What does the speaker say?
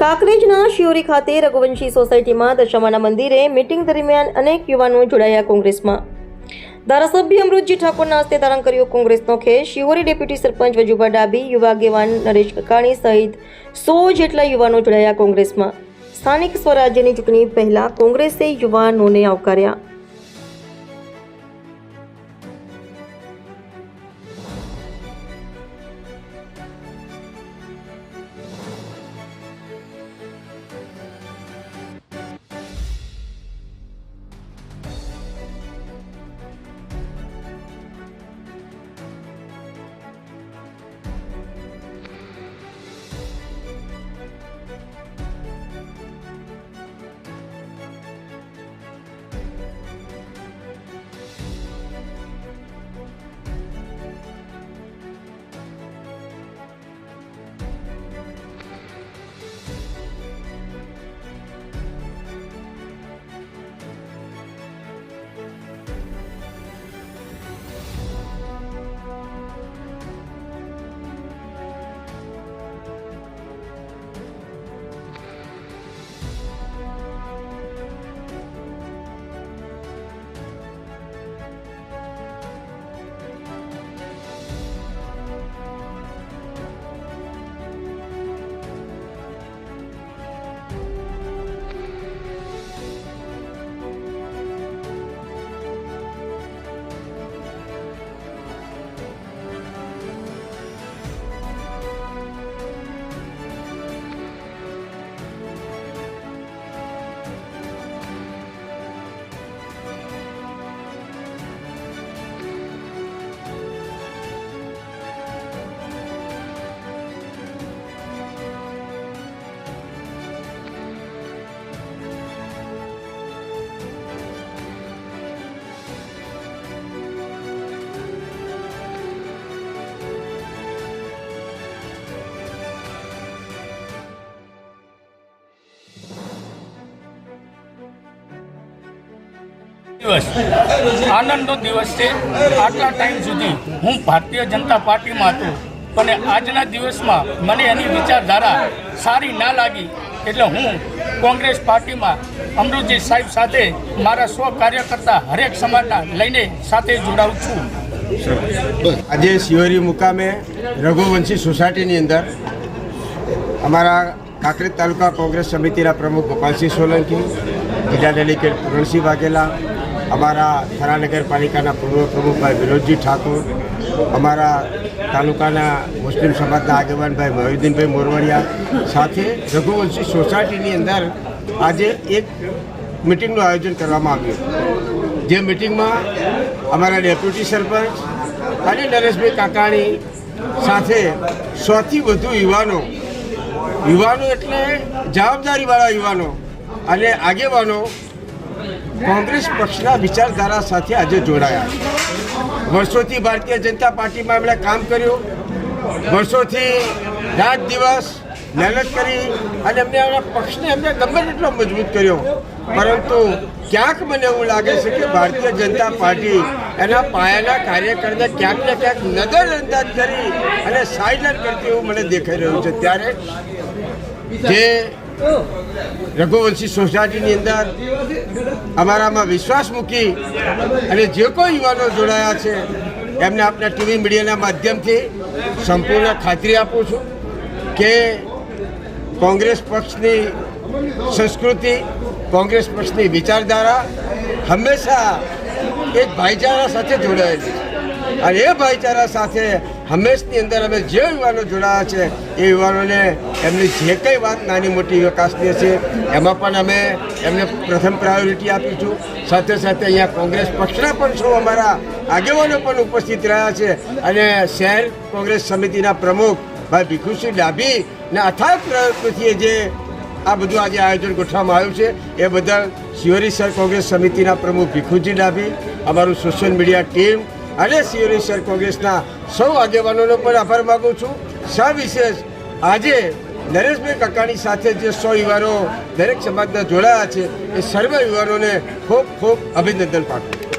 કાંકરેજના શિયોરી ખાતે રઘુવંશી સોસાયટીમાં દશામાના મંદિરે મીટિંગ દરમિયાન અનેક યુવાનો જોડાયા કોંગ્રેસમાં। ધારાસભ્ય અમૃતજી ઠાકોરના હસ્તે ધારણ કર્યો કોંગ્રેસનો ખેસ। શિયોરી ડેપ્યુટી સરપંચ વજુભા ડાબી, યુવા આગેવાન નરેશ કકાણી સહિત 100 જેટલા યુવાનો જોડાયા કોંગ્રેસમાં। સ્થાનિક સ્વરાજ્યની ચૂંટણી પહેલા કોંગ્રેસે યુવાનોને આવકાર્યા। દિવસ આનંદનો દિવસ છે। આટલા ટાઈમ સુધી હું ભારતીય જનતા પાર્ટીમાં હતો, પણ આજના દિવસમાં મને એની વિચારધારા સારી ના લાગી, એટલે હું કોંગ્રેસ પાર્ટીમાં અમૃતજી સાહેબ સાથે મારા સ્વ કાર્યકર્તા હરેક સમાજના લઈને સાથે જોડાઉં છું। આજે શિયોરી મુકામે રઘુવંશી સોસાયટીની અંદર અમારા કાંકરેજ તાલુકા કોંગ્રેસ સમિતિના પ્રમુખ ગોપાલસિંહ સોલંકી, જિલ્લા ડેલિગેટ પૂરણસિંહ વાઘેલા, અમારા થરા નગરપાલિકાના પૂર્વ પ્રમુખભાઈ વિનોદજી ઠાકોર, અમારા તાલુકાના મુસ્લિમ સમાજના આગેવાન ભાઈ મયુદ્દીનભાઈ મોરવડિયા સાથે રઘુવંશી સોસાયટીની અંદર આજે એક મિટિંગનું આયોજન કરવામાં આવ્યું। જે મિટિંગમાં અમારા ડેપ્યુટી સરપંચ અને નરેશભાઈ કાકાણી સાથે 100થી વધુ યુવાનો એટલે જવાબદારીવાળા યુવાનો અને આગેવાનો કોંગ્રેસ પક્ષના વિચારધારા સાથે આજે જોડાયા। વર્ષોથી ભારતીય જનતા પાર્ટીમાં એમણે કામ કર્યું, વર્ષોથી રાત દિવસ મહેનત કરી અને એમના પક્ષને એમને ગમે તેટલો મજબૂત કર્યો, પરંતુ ક્યાંક મને એવું લાગે છે કે ભારતીય જનતા પાર્ટી એના પાયાના કાર્યકરને ક્યાંક ને ક્યાંક નજરઅંદાજ કરી અને સાઇડલાઇન કરતી એવું મને દેખાઈ રહ્યું છે। ત્યારે જે રઘુવંશી સોસાયટીની અંદર અમારામાં વિશ્વાસ મૂકી અને જે કોઈ યુવાનો જોડાયા છે એમને આપણા ટીવી મીડિયાના માધ્યમથી સંપૂર્ણ ખાતરી આપું છું કે કોંગ્રેસ પક્ષની સંસ્કૃતિ, કોંગ્રેસ પક્ષની વિચારધારા હંમેશા એક ભાઈચારા સાથે જોડાયેલી છે અને એ ભાઈચારા સાથે હંમેશની અંદર અમે જે યુવાનો જોડાયા છે એ યુવાનોને એમની જે કંઈ વાત નાની મોટી વિકાસની છે એમાં પણ અમે એમને પ્રથમ પ્રાયોરિટી આપીશું। સાથે સાથે અહીંયા કોંગ્રેસ પક્ષના પણ સૌ અમારા આગેવાનો પણ ઉપસ્થિત રહ્યા છે અને શહેર કોંગ્રેસ સમિતિના પ્રમુખ ભાઈ ભીખુસિંહ ડાભીને અથાગ પ્રયત્નોથી જે આ બધું આજે આયોજન ગોઠવવામાં આવ્યું છે એ બદલ શિયોરી શહેર કોંગ્રેસ સમિતિના પ્રમુખ ભીખુજી ડાભી, અમારું સોશિયલ મીડિયા ટીમ અને શિયોરી શહેર કોંગ્રેસના સૌ આગેવાનોનો પણ આભાર માગું છું। સવિશેષ આજે નરેશભાઈ કકાણી સાથે જે 100 યુવાનો દરેક સમાજના જોડાયા છે એ સર્વ યુવાનોને ખૂબ ખૂબ અભિનંદન પાઠવું।